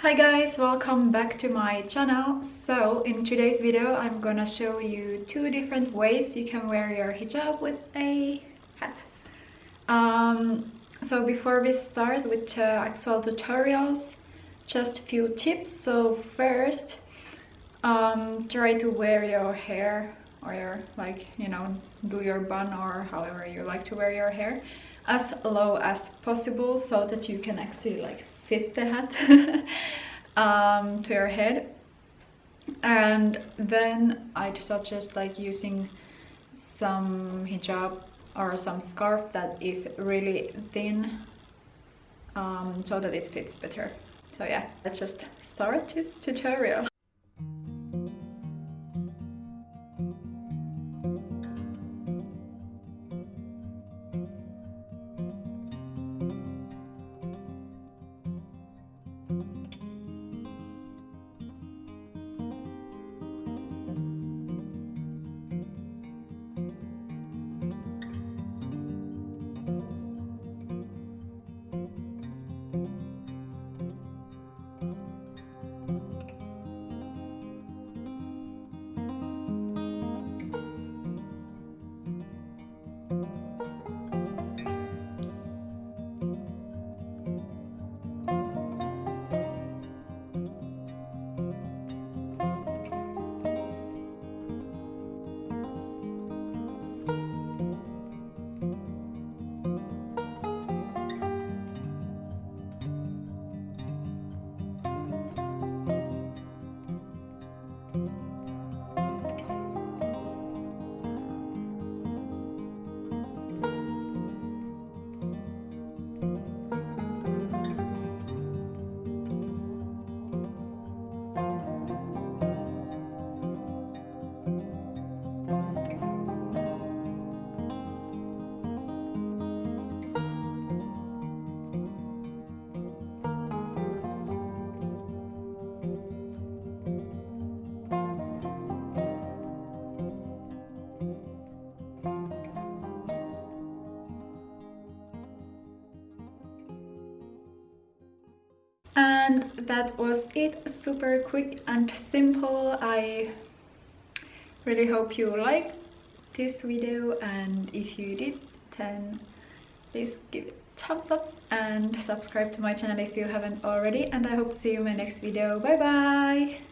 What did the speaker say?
Hi guys, welcome back to my channel. So in today's video I'm gonna show you two different ways you can wear your hijab with a hat. So before we start with the actual tutorials, just a few tips. So first, try to wear your hair or your, do your bun or however you like to wear your hair as low as possible so that you can actually fit the hat to your head. And then I'd suggest using some hijab or some scarf that is really thin, so that it fits better. So yeah, let's just start this tutorial. And that was it, super quick and simple. I really hope you liked this video, and if you did, then please give it a thumbs up and subscribe to my channel if you haven't already, and I hope to see you in my next video. Bye bye!